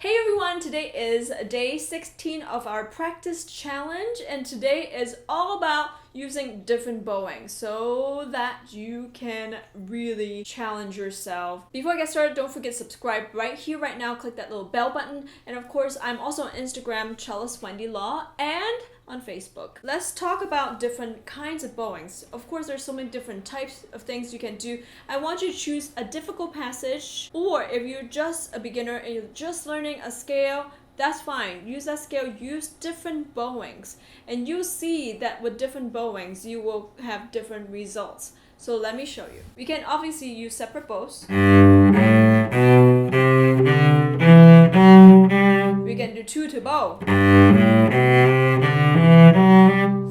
Hey everyone, today is day 16 of our practice challenge, and today is all about using different bowings so that you can really challenge yourself. Before I get started, don't forget to subscribe right here, right now. Click that little bell button, and of course, I'm also on Instagram, Cellist Wendy Law, and on Facebook. Let's talk about different kinds of bowings. Of course, there's so many different types of things you can do. I want you to choose a difficult passage, or if you're just a beginner and you're just learning a scale, that's fine. Use that scale, use different bowings, and you'll see that with different bowings, you will have different results. So let me show you. We can obviously use separate bows. We can do 2 to bow,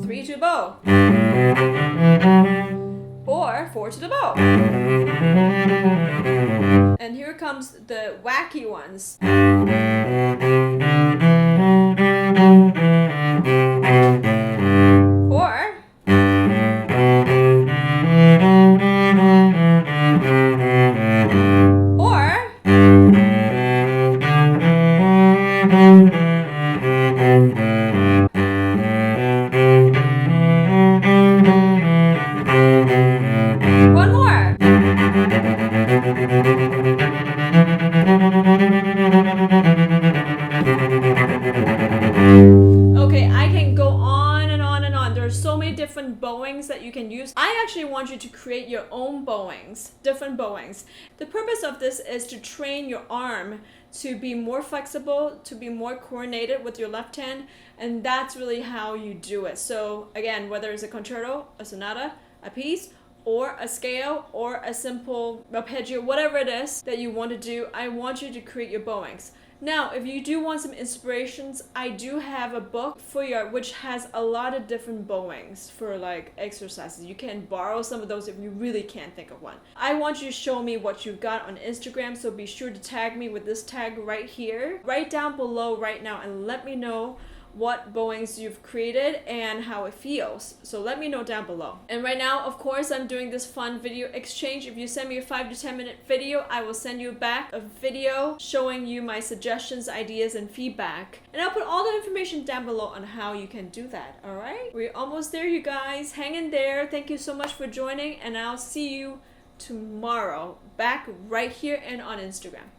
3 to bow, or 4 to the bow. And here comes the wacky ones. Or one more. Okay, I can go on and on and on. There are so many different bowings that you can use. I actually want you to create your own bowings, different bowings. The purpose of this is to train your arm to be more flexible, to be more coordinated with your left hand, and that's really how you do it. So again, whether it's a concerto, a sonata, a piece, or a scale, or a simple arpeggio, whatever it is that you want to do, I want you to create your bowings. Now, if you do want some inspirations, I do have a book for you which has a lot of different bowings for like exercises. You can borrow some of those if you really can't think of one. I want you to show me what you've got on Instagram, so be sure to tag me with this tag right here, right down below right now, and let me know what bowings you've created and how it feels. So let me know down below. And right now, of course, I'm doing this fun video exchange. If you send me a 5 to 10 minute video, I will send you back a video showing you my suggestions, ideas, and feedback. And I'll put all the information down below on how you can do that, all right? We're almost there, you guys. Hang in there. Thank you so much for joining, and I'll see you tomorrow back right here and on Instagram.